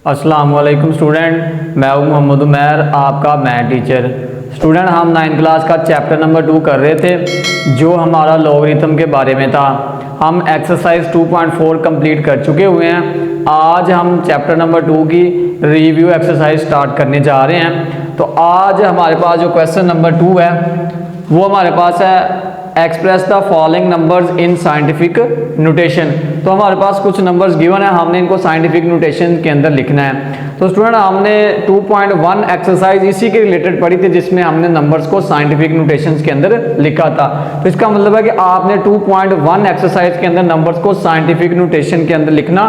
अस्सलाम वालेकुम स्टूडेंट, मैं हूं मोहम्मद उमैर, आपका मैथ टीचर। स्टूडेंट, हम 9th क्लास का चैप्टर नंबर 2 कर रहे थे जो हमारा लॉगरिथम के बारे में था। हम एक्सरसाइज 2.4 कंप्लीट कर चुके हुए हैं। आज हम चैप्टर नंबर 2 की रिव्यू एक्सरसाइज स्टार्ट करने जा रहे हैं। तो आज हमारे पास जो क्वेश्चन नंबर 2 है वो हमारे पास है express the following numbers in scientific notation. तो हमारे पास कुछ नंबर्स गिवन है, हमने इनको साइंटिफिक नोटेशन के अंदर लिखना है। तो स्टूडेंट, हमने 2.1 एक्सरसाइज इसी के रिलेटेड पढ़ी थी जिसमें हमने नंबर्स को साइंटिफिक नोटेशंस के अंदर लिखा था। तो इसका मतलब है कि आपने 2.1 एक्सरसाइज के अंदर नंबर्स को साइंटिफिक नोटेशन के अंदर लिखना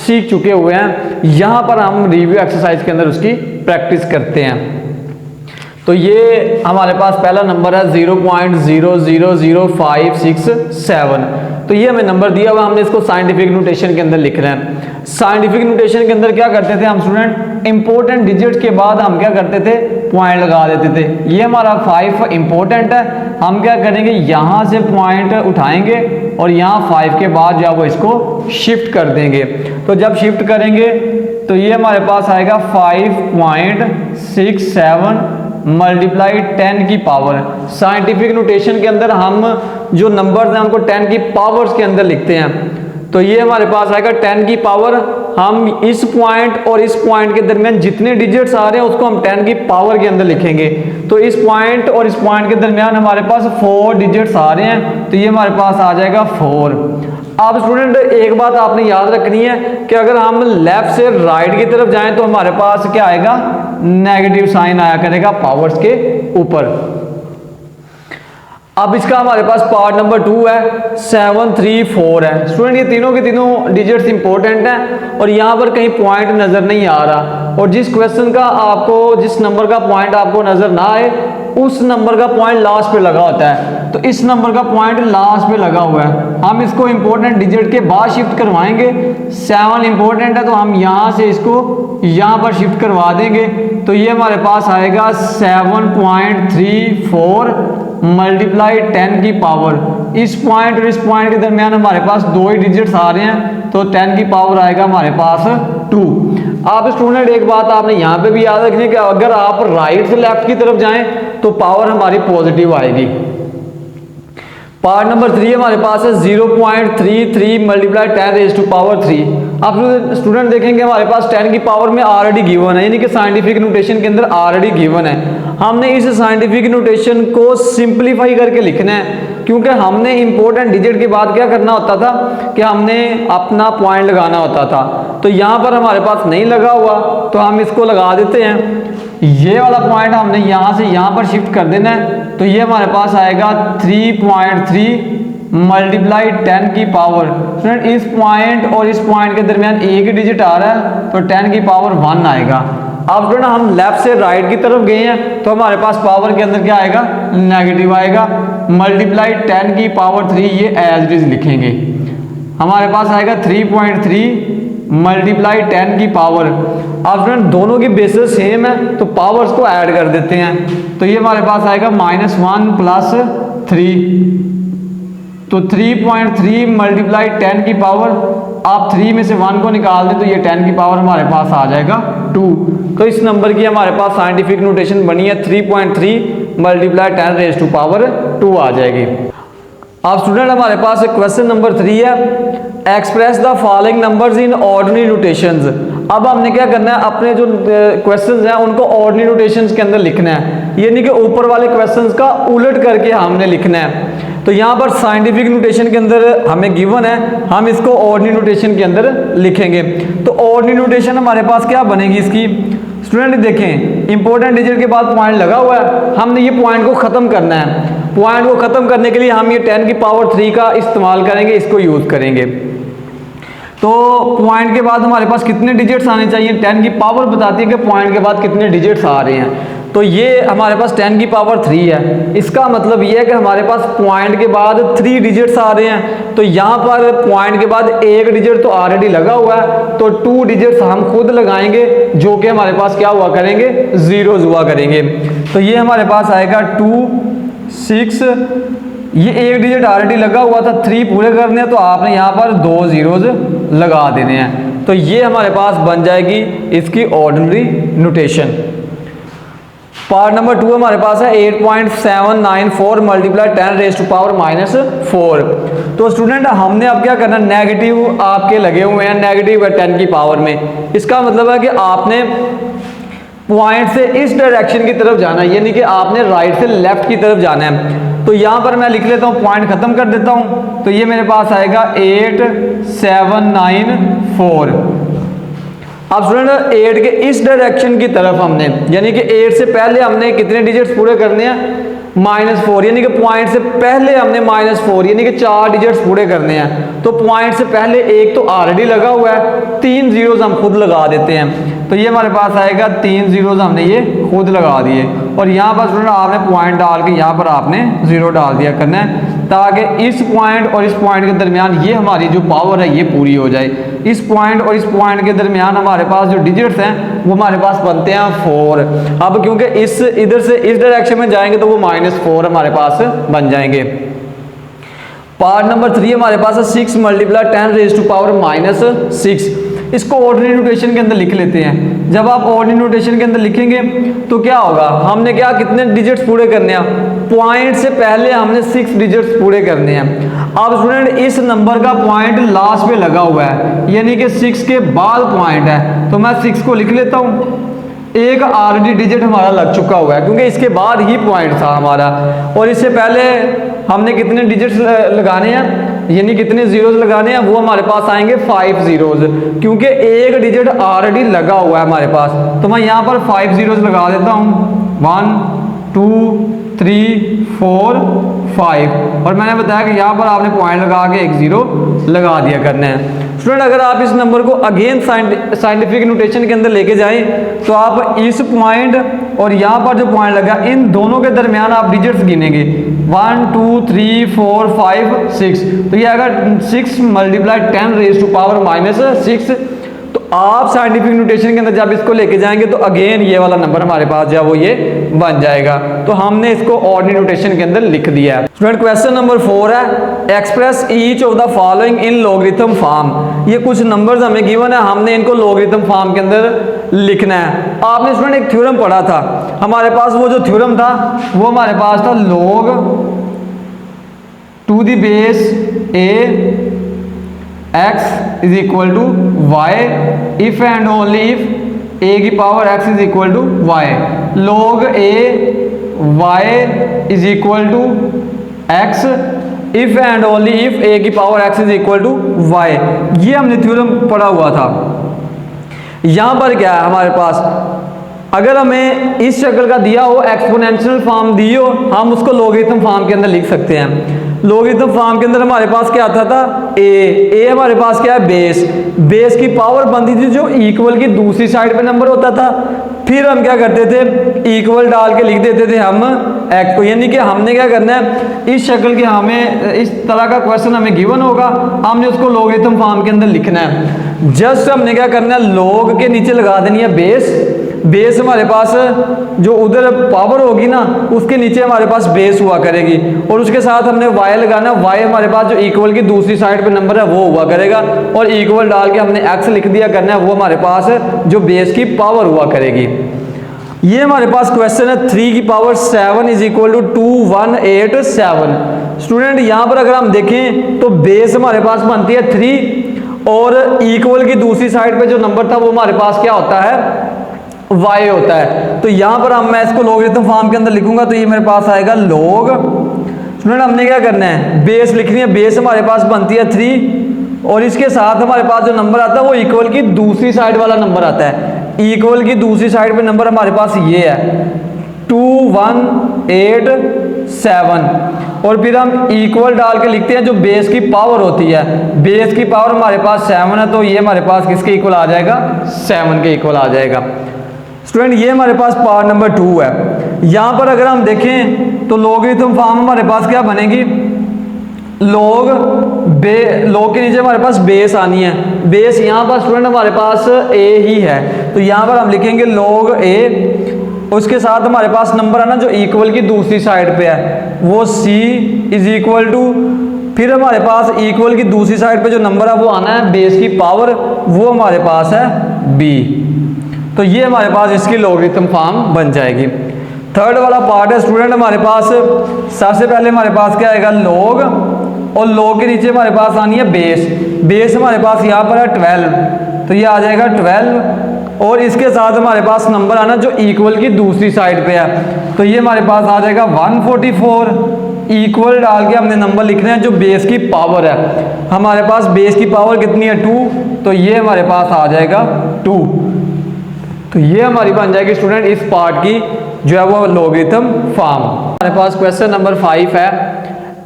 सीख चुके हुए हैं। यहाँ पर हम रिव्यू एक्सरसाइज के अंदर उसकी प्रैक्टिस करते हैं। तो ये हमारे पास पहला नंबर है 0.000567। तो ये हमें नंबर दिया हुआ, हमने इसको साइंटिफिक नोटेशन के अंदर लिख रहे हैं। साइंटिफिक नोटेशन के अंदर क्या करते थे हम स्टूडेंट, इंपॉर्टेंट डिजिट्स के बाद हम क्या करते थे, पॉइंट लगा देते थे। ये हमारा 5 इंपॉर्टेंट है, हम क्या करेंगे यहाँ से पॉइंट उठाएंगे और यहाँ 5 के बाद जो है वो इसको शिफ्ट कर देंगे। तो जब शिफ्ट करेंगे तो ये हमारे पास आएगा 5.67 मल्टीप्लाई 10 की पावर। साइंटिफिक नोटेशन के अंदर हम जो नंबर्स हैं उनको 10 की पावर्स के अंदर लिखते हैं। तो ये हमारे पास आएगा 10 की पावर। हम इस पॉइंट और इस पॉइंट के दरमियान जितने डिजिट्स आ रहे हैं उसको हम 10 की पावर के अंदर लिखेंगे। तो इस पॉइंट और इस पॉइंट के दरमियान हमारे पास 4 डिजिट्स आ रहे हैं, तो ये हमारे पास आ जाएगा 4। अब स्टूडेंट, एक बात आपने याद रखनी है कि अगर हम लेफ्ट से राइट की तरफ जाएं तो हमारे पास क्या आएगा, नेगेटिव साइन आया करेगा पावर्स के ऊपर। अब इसका हमारे पास पार्ट नंबर 2 है 734 है। स्टूडेंट, ये तीनों के तीनों डिजिट्स इंपॉर्टेंट हैं और यहाँ पर कहीं पॉइंट नजर नहीं आ रहा। और जिस क्वेश्चन का आपको, जिस नंबर का पॉइंट आपको नजर ना आए उस नंबर का पॉइंट लास्ट पे लगा होता है। तो इस नंबर का पॉइंट लास्ट पे लगा हुआ है, हम इसको इंपॉर्टेंट डिजिट के बाद शिफ्ट करवाएंगे। 7 इंपॉर्टेंट है तो हम यहाँ से इसको यहाँ पर शिफ्ट करवा देंगे। तो ये हमारे पास आएगा 7.34 मल्टीप्लाई 10 की पावर। इस पॉइंट और इस पॉइंट के दरमियान हमारे पास 2 ही डिजिट्स आ रहे हैं, तो 10 की पावर आएगा हमारे पास 2। आप स्टूडेंट, एक बात आपने यहाँ पे भी याद रखनी है कि अगर आप राइट से लेफ्ट की तरफ जाएं तो पावर हमारी पॉजिटिव आएगी। पार्ट नंबर 3 हमारे पास है 0.33 मल्टीप्लाई 10 रेज़ टू पावर 3। आप स्टूडेंट देखेंगे हमारे पास 10 की पावर में ऑलरेडी गिवन है, यानी कि साइंटिफिक नोटेशन के अंदर ऑलरेडी गिवन है। हमने इस साइंटिफिक नोटेशन को सिंपलीफाई करके लिखना है, क्योंकि हमने इंपॉर्टेंट डिजिट के बाद क्या करना होता था कि हमने अपना पॉइंट लगाना होता था। तो यहाँ पर हमारे पास नहीं लगा हुआ तो हम इसको लगा देते हैं। ये वाला पॉइंट हमने यहाँ से यहाँ पर शिफ्ट कर देना है। तो ये हमारे पास आएगा 3.3 मल्टीप्लाई 10 की पावर। फ्रेंड, इस पॉइंट और इस पॉइंट के दरमियान एक ही डिजिट आ रहा है तो 10 की पावर 1 आएगा। अब जो ना हम लेफ्ट से राइट की तरफ गए हैं तो हमारे पास पावर के अंदर क्या आएगा, नेगेटिव आएगा। मल्टीप्लाई 10 की पावर 3 ये एज इट इज लिखेंगे। हमारे पास आएगा 3.3 मल्टीप्लाई 10 की पावर। अब फ्रेंड, दोनों की बेसिस सेम है तो पावर्स को ऐड कर देते हैं। तो ये हमारे पास आएगा -1 + 3। तो 3.3 मल्टीप्लाई 10 की पावर, आप 3 में से 1 को निकाल दें तो ये 10 की पावर हमारे पास आ जाएगा 2। तो इस नंबर की हमारे पास साइंटिफिक नोटेशन बनी है 3.3 मल्टीप्लाई 10 रेज़ टू पावर 2 आ जाएगी। अब स्टूडेंट, हमारे पास क्वेश्चन नंबर 3 है express the following numbers in ordinary notations. अब हमने क्या करना है, अपने जो क्वेश्चंस हैं उनको ऑर्डिनरी नोटेशंस के अंदर लिखना है, यानी कि ऊपर वाले क्वेश्चंस का उलट करके हमने लिखना है। तो यहाँ पर साइंटिफिक नोटेशन के अंदर हमें गिवन है, हम इसको ऑर्डिनरी नोटेशन के अंदर लिखेंगे। तो ऑर्डिनरी नोटेशन हमारे पास क्या बनेगी इसकी, स्टूडेंट देखें, इंपॉर्टेंट डिजिट के बाद पॉइंट लगा हुआ है, हमने ये पॉइंट को खत्म करना है। पॉइंट को खत्म करने के लिए हम ये 10 की पावर 3 का इस्तेमाल करेंगे, इसको यूज करेंगे। तो पॉइंट के बाद हमारे पास कितने डिजिट्स आने चाहिए, 10 की पावर बताती है कि पॉइंट के बाद कितने डिजिट्स आ रहे हैं। तो ये हमारे पास 10 की पावर 3 है। इसका मतलब ये है कि हमारे पास पॉइंट के बाद 3 डिजिट्स आ रहे हैं। तो यहाँ पर पॉइंट के बाद एक डिजिट तो ऑलरेडी लगा हुआ है, तो 2 डिजिट्स हम खुद लगाएंगे जो कि हमारे पास क्या हुआ करेंगे, जीरोज हुआ करेंगे। तो ये हमारे पास आएगा 2 6, ये एक डिजिट ऑलरेडी लगा हुआ था, 3 पूरे करने हैं तो आपने यहाँ पर 2 जीरोज लगा देने हैं। तो ये हमारे पास बन जाएगी इसकी ऑर्डिनरी नोटेशन। पार्ट नंबर 2 हमारे पास है 8.794 मल्टीप्लाई 10 रेज़ टू पावर -4। तो स्टूडेंट हमने अब क्या करना, नेगेटिव आपके लगे हुए हैं, नेगेटिव है 10 की पावर में। इसका मतलब है कि आपने पॉइंट से इस डायरेक्शन की तरफ जाना है, यानी कि आपने राइट से लेफ्ट की तरफ जाना है। तो यहां पर मैं लिख लेता हूं, पॉइंट खत्म कर देता हूं। तो ये मेरे पास आएगा 8794। अब स्टूडेंट 8 के इस डायरेक्शन की तरफ हमने, यानी कि 8 से पहले हमने कितने डिजिट्स पूरे करने हैं, -4, यानी कि पॉइंट से पहले हमने -4 यानी कि 4 डिजिट्स पूरे करने हैं। तो पॉइंट से पहले एक तो ऑलरेडी लगा हुआ है, 3 जीरोज हम खुद लगा देते हैं। तो ये हमारे पास आएगा 3 जीरोज हमने ये खुद लगा दिए, और यहाँ पर स्टूडेंट आपने पॉइंट डाल के यहाँ पर आपने 0 डाल दिया करना है, ताकि इस पॉइंट और इस पॉइंट के दरमियान ये हमारी जो पावर है ये पूरी हो जाए। इस पॉइंट और इस पॉइंट के दरमियान हमारे पास जो डिजिट्स हैं वो हमारे पास बनते हैं 4। अब क्योंकि इस इधर से इस डायरेक्शन में जाएंगे तो वो -4 हमारे पास बन जाएंगे। पार्ट नंबर 3 हमारे पास है 6 मल्टीप्लाई 10 रेज़ टू पावर -6। इसको ऑर्डिनरी नोटेशन के अंदर लिख लेते हैं। जब आप ऑर्डिनरी नोटेशन के अंदर लिखेंगे तो क्या होगा, हमने क्या कितने डिजिट्स पूरे करने हैं, पॉइंट से पहले हमने 6 डिजिट्स पूरे करने हैं। अब स्टूडेंट इस नंबर का पॉइंट लास्ट पे लगा हुआ है, यानी कि 6 के बाद पॉइंट है, तो मैं 6 को लिख लेता हूँ। एक ऑलरेडी डिजिट हमारा लग चुका हुआ है क्योंकि इसके बाद ही पॉइंट था हमारा, और इससे पहले हमने कितने डिजिट्स लगाने हैं, यानी कितने जीरोज लगाने हैं, वो हमारे पास आएंगे 5 जीरोज, क्योंकि एक डिजिट ऑलरेडी लगा हुआ है हमारे पास। तो मैं यहाँ पर 5 जीरोज लगा देता हूँ, 1 2 3 4 5, और मैंने बताया कि यहाँ पर आपने पॉइंट लगा के 1 0 लगा दिया करना है। स्टूडेंट अगर आप इस नंबर को अगेन साइंटिफिक नोटेशन के अंदर लेके जाएं तो आप इस पॉइंट और यहाँ पर जो पॉइंट लगा इन दोनों के दरमियान आप डिजिट्स गिनेंगे, 1 2 3 4 5 6। तो ये अगर 6 मल्टीप्लाई 10 रेज़ टू पावर -6, तो आप साइंटिफिक नोटेशन के अंदर जब इसको लेके जाएंगे तो अगेन ये वाला नंबर हमारे पास जो है वो ये बन जाएगा। तो हमने इसको ऑर्डिनरी नोटेशन के अंदर लिख दिया है। स्टूडेंट क्वेश्चन नंबर 4 है, express each of the following in logarithm form. ये कुछ नंबर्स हमें गिवन है, हमने इनको लॉगरिथम फॉर्म के अंदर लिखना है। आपने स्टूडेंट एक थ्योरम पढ़ा था, हमारे पास वो जो थ्योरम था वो हमारे पास था log to the base a x is equal to y if and only if a की power x is equal to y, log a y is equal to x if and only if a की power x is equal to y। ये हमने theorem पढ़ा हुआ था। यहां पर क्या है हमारे पास, अगर हमें इस शक्ल का दिया हो, एक्सपोनेंशियल फॉर्म दी हो, हम उसको लॉगरिथम फॉर्म के अंदर लिख सकते हैं। लॉगरिथम फॉर्म के अंदर हमारे पास क्या आता था, a हमारे पास क्या है, बेस की पावर बनती थी जो इक्वल की दूसरी साइड पे नंबर होता था। फिर हम क्या करते थे, इक्वल डाल के लिख देते थे हम x को, यानी कि हमने क्या करना है, इस शक्ल के हमें इस तरह का क्वेश्चन हमें गिवन होगा, हमने उसको लॉगरिथम फॉर्म के अंदर लिखना है। जस्ट हमने क्या करना है, log के नीचे लगा देनी है बेस हमारे पास जो उधर पावर होगी ना उसके नीचे हमारे पास बेस हुआ करेगी, और उसके साथ हमने y लगाना, y हमारे पास जो इक्वल की दूसरी साइड पे नंबर है वो हुआ करेगा, और इक्वल डाल के हमने x लिख दिया करना है, वो हमारे पास जो बेस की पावर हुआ करेगी। ये हमारे पास क्वेश्चन है 3 की power 7 is equal to 2187। Student यहाँ पर अगर हम देखें तो बेस हमारे पास बनती है 3, और इक्वल की दूसरी साइड पे जो नंबर था वो हमारे पास क्या होता है, y होता है। तो यहां पर मैं इसको लॉगरिथम फॉर्म के अंदर लिखूंगा तो ये मेरे पास आएगा log। स्टूडेंट हमने क्या करना है, बेस लिखनी है, बेस हमारे पास बनती है 3, और इसके साथ हमारे पास जो नंबर आता है वो इक्वल की दूसरी साइड वाला नंबर आता है। इक्वल की दूसरी साइड पे नंबर हमारे पास ये है 2187, और फिर हम इक्वल डाल के लिखते हैं जो बेस की पावर होती है। बेस की पावर हमारे पास 7 है, तो ये हमारे पास किसके इक्वल आ जाएगा, 7 के इक्वल आ जाएगा। स्टूडेंट ये हमारे पास पार्ट नंबर 2 है। यहां पर अगर हम देखें तो लॉगरिथम फॉर्म हमारे पास क्या बनेगी, log के नीचे हमारे पास बेस आनी है। बेस यहाँ पर स्टूडेंट हमारे पास a ही है, तो यहाँ पर हम लिखेंगे log a, उसके साथ हमारे पास नंबर है ना जो इक्वल की दूसरी साइड पे है वो c इज इक्वल टू फिर हमारे पास इक्वल की दूसरी साइड पे जो नंबर है वो आना है बेस की पावर, वो हमारे पास है b। तो ये हमारे पास इसकी लॉगरिथम फॉर्म बन जाएगी। थर्ड वाला पार्ट है स्टूडेंट हमारे पास, सबसे पहले हमारे पास क्या आएगा log, और log के नीचे हमारे पास आनी है बेस। बेस हमारे पास यहाँ पर है 12, तो ये आ जाएगा 12, और इसके साथ हमारे पास नंबर आना जो इक्वल की दूसरी साइड पे है, तो ये हमारे पास आ जाएगा 144। इक्वल डाल के हमने नंबर लिखने हैं जो बेस की पावर है, हमारे पास बेस की पावर कितनी है 2, तो ये हमारे पास आ जाएगा 2। तो ये हमारी बन जाएगी स्टूडेंट इस पार्ट की जो है वो लॉगरिथम फॉर्म। हमारे पास क्वेश्चन नंबर 5 है,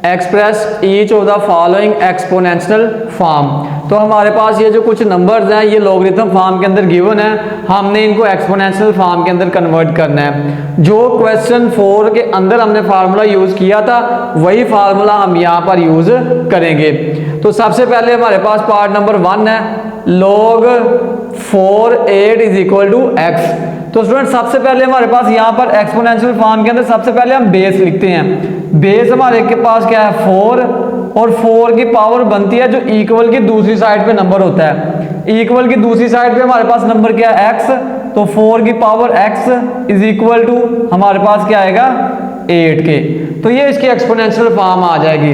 express each of the following exponential form. तो हमारे पास ये जो कुछ नंबर्स हैं ये लॉगरिथम फॉर्म के अंदर गिवन है, हमने इनको एक्सपोनेंशियल फॉर्म के अंदर कन्वर्ट करना है। जो क्वेश्चन 4 के अंदर हमने फार्मूला यूज किया था वही फार्मूला हम यहाँ पर यूज करेंगे। तो सबसे पहले हमारे पास पार्ट नंबर 1 है, log 4/8 is equal to x। तो स्टूडेंट सबसे पहले हमारे पास यहाँ पर एक्सपोनेंशियल फॉर्म के अंदर सबसे पहले हम बेस लिखते हैं। बेस हमारे के पास क्या है 4, और 4 की पावर बनती है जो इक्वल की दूसरी साइड पे नंबर होता है। इक्वल की दूसरी साइड पे हमारे पास नंबर क्या है x, तो 4 की power x is equal to हमारे पास क्या आएगा 8 के। तो ये इसकी एक्सपोनेंशियल फॉर्म आ जाएगी।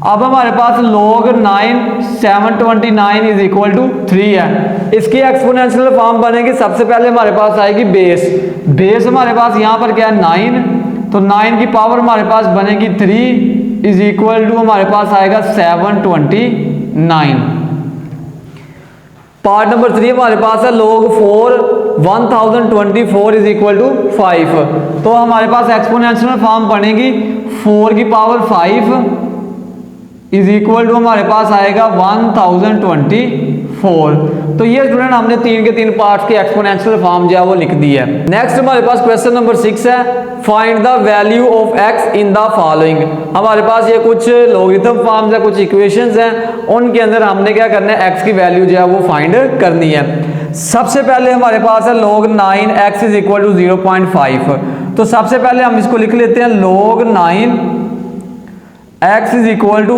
अब हमारे पास log 9 729 इज इक्वल टू 3 है, इसकी एक्सपोनेंशियल फॉर्म बनेगी। सबसे पहले हमारे पास आएगी बेस, बेस हमारे पास यहाँ पर क्या है 9, तो 9 की पावर हमारे पास बनेगी 3 इज इक्वल टू हमारे पास आएगा 729। पार्ट नंबर 3 हमारे पास है log 4 1024 इज इक्वल टू 5। तो हमारे पास एक्सपोनेंशियल फॉर्म बनेगी 4 की पावर 5 इज इक्वल टू हमारे पास आएगा 1024। तो ये स्टूडेंट हमने 3 के 3 पार्ट्स की एक्सपोनेंशियल फॉर्म जो है वो लिख दी है। नेक्स्ट हमारे पास क्वेश्चन नंबर 6 है, find the value of x in the following. हमारे पास ये कुछ लॉगरिथम फॉर्म्स है, कुछ इक्वेशंस हैं, उनके अंदर हमने क्या करना है x की वैल्यू जो है वो फाइंड करनी है। सबसे पहले हमारे पास है log 9x is equal to 0.5। तो सबसे पहले हम इसको लिख लेते हैं log 9 x is equal to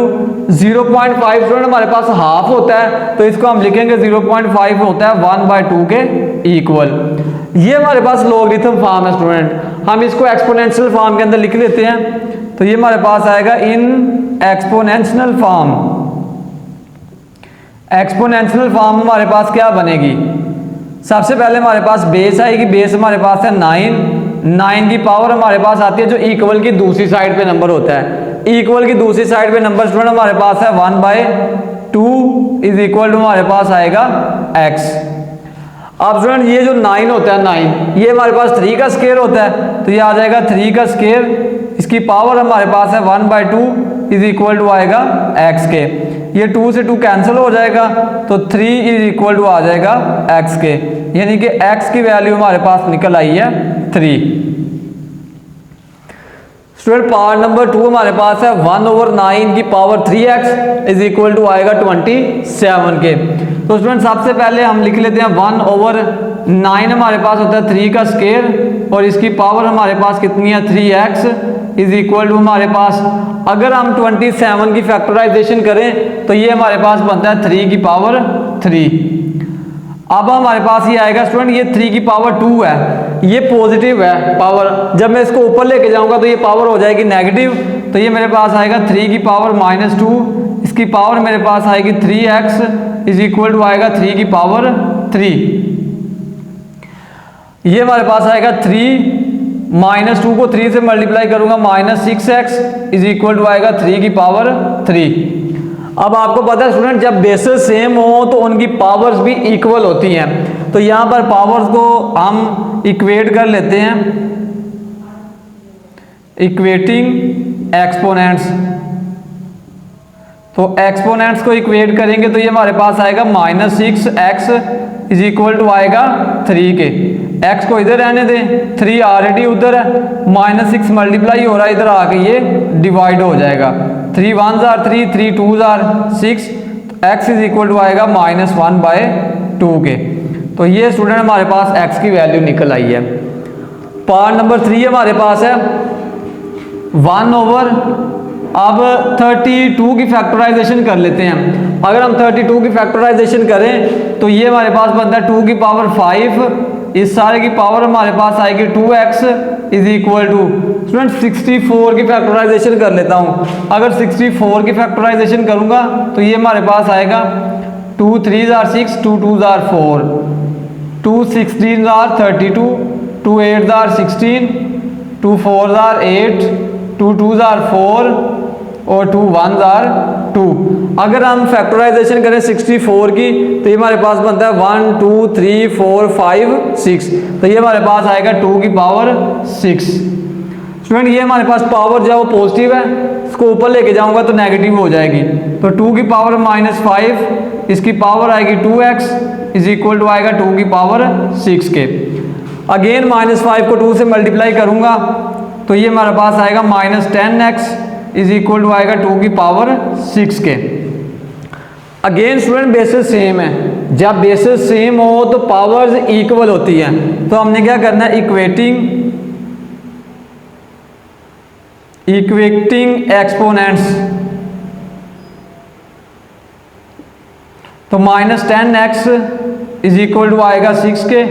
0.5। Student हमारे पास हाफ होता है तो इसको हम लिखेंगे 0.5 होता है 1/2 के इक्वल। ये हमारे पास लॉगरिथम फॉर्म है स्टूडेंट, हम इसको एक्सपोनेंशियल फॉर्म के अंदर लिख लेते हैं। तो ये हमारे पास आएगा in exponential form. Exponential form हमारे पास क्या बनेगी, सबसे पहले हमारे पास बेस आएगी, बेस हमारे पास है 9 की पावर हमारे पास आती है जो इक्वल की दूसरी साइड पे नंबर होता है। इक्वल की दूसरी साइड पे नंबर स्टूडेंट हमारे पास है 1/2 इज इक्वल टू हमारे पास आएगा x। अब स्टूडेंट ये जो 9 होता है 9 ये हमारे पास 3 का स्क्वायर होता है, तो ये आ जाएगा 3 का स्क्वायर, इसकी पावर हमारे पास है 1/2 इज इक्वल टू आएगा x के। ये 2 से 2 कैंसिल हो जाएगा तो 3 इज इक्वल टू आ जाएगा x के, यानी कि x की वैल्यू हमारे पास निकल आई है 3। स्टूडेंट पार्ट नंबर 2 हमारे पास है 1/9 की power 3x is equal to आएगा 27 के। तो स्टूडेंट सबसे पहले हम लिख लेते हैं 1/9 हमारे पास होता है 3 का स्क्वायर और इसकी पावर हमारे पास कितनी है 3x इज इक्वल टू हमारे पास, अगर हम 27 की फैक्टराइजेशन करें तो ये हमारे पास बनता है 3 की पावर 3। अब हमारे पास ये आएगा स्टूडेंट ये 3 की पावर 2 है, ये पॉजिटिव है पावर, जब मैं इसको ऊपर लेके जाऊंगा तो ये पावर हो जाएगी नेगेटिव, तो ये मेरे पास आएगा 3 की पावर -2, इसकी पावर मेरे पास आएगी 3x इज इक्वल टू आएगा 3 की पावर 3। ये हमारे पास आएगा 3 -2 को 3 से मल्टीप्लाई करूंगा -6x इज इक्वल टू आएगा 3 की पावर 3। अब आपको पता है स्टूडेंट जब बेसेस सेम हो तो उनकी पावर्स भी इक्वल होती हैं, तो यहाँ पर पावर्स को हम इक्वेट कर लेते हैं, इक्वेटिंग एक्सपोनेंट्स। तो एक्सपोनेंट्स को इक्वेट करेंगे तो ये हमारे पास आएगा -6x इज इक्वल टू आएगा 3 के। x को इधर रहने दें, 3 ऑलरेडी उधर है, -6 मल्टीप्लाई हो रहा है, इधर आके ये डिवाइड हो जाएगा, 3 1s are 3, 3 2s are 6, x is equal to आएगा -1/2 के। तो ये स्टूडेंट हमारे पास x की वैल्यू निकल आई है। पार्ट नंबर 3 हमारे पास है 1/9 अब 32 की फैक्टराइजेशन कर लेते हैं। अगर हम 32 की फैक्टराइजेशन करें तो ये हमारे पास बनता है 2 की पावर 5, इस सारे की पावर हमारे पास आएगी 2x is equal to student 64 की फैक्टराइजेशन कर लेता हूँ। अगर 64 की फैक्टराइजेशन करूँगा तो ये हमारे पास आएगा 2 3s are 6, 2 2s are 4, 2 16s are 32, 2 8s are 16, 2 4s are 8, 2 2s are 4 और 2 1s are 2। अगर हम फैक्टराइजेशन करें 64 की तो ये हमारे पास बनता है 1 2 3 4 5 6, तो ये हमारे पास आएगा 2 की पावर 6। स्टूडेंट ये हमारे पास पावर जो है वो पॉजिटिव है, इसको ऊपर लेके जाऊंगा तो नेगेटिव हो जाएगी, तो 2 की पावर -5 इसकी पावर आएगी 2x इज इक्वल टू आएगा 2 की पावर 6 के। अगेन -5 को 2 से मल्टीप्लाई करूंगा तो ये हमारे पास आएगा -10x इज इक्वल टू आएगा 2 की पावर 6 के। अगेन स्टूडेंट बेसिस सेम है, जब बेसिस सेम हो तो पावर्स इक्वल होती हैं, तो हमने क्या करना है इक्वेटिंग एक्सपोनेंट्स। तो -10x इज इक्वल टू आएगा 6 के,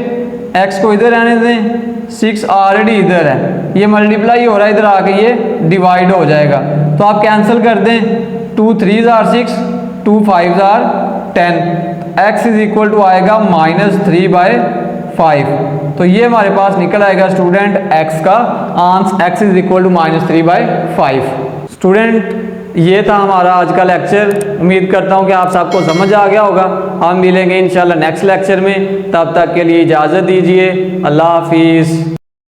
x को इधर रहने दें, 6 ऑलरेडी इधर है, ये मल्टीप्लाई हो रहा है, इधर आके ये डिवाइड हो जाएगा, तो आप कैंसिल कर दें, 2 3s are 6, 2 5s are 10, x is equal to आएगा -3/5, तो ये हमारे पास निकल आएगा स्टूडेंट x का answer, x is equal to -3/5। Student ये था हमारा आज का लेक्चर, उम्मीद करता हूँ कि आप सबको समझ आ गया होगा। हम मिलेंगे इंशाल्लाह नेक्स्ट लेक्चर में, तब तक के लिए इजाज़त दीजिए, अल्लाह हाफिज़।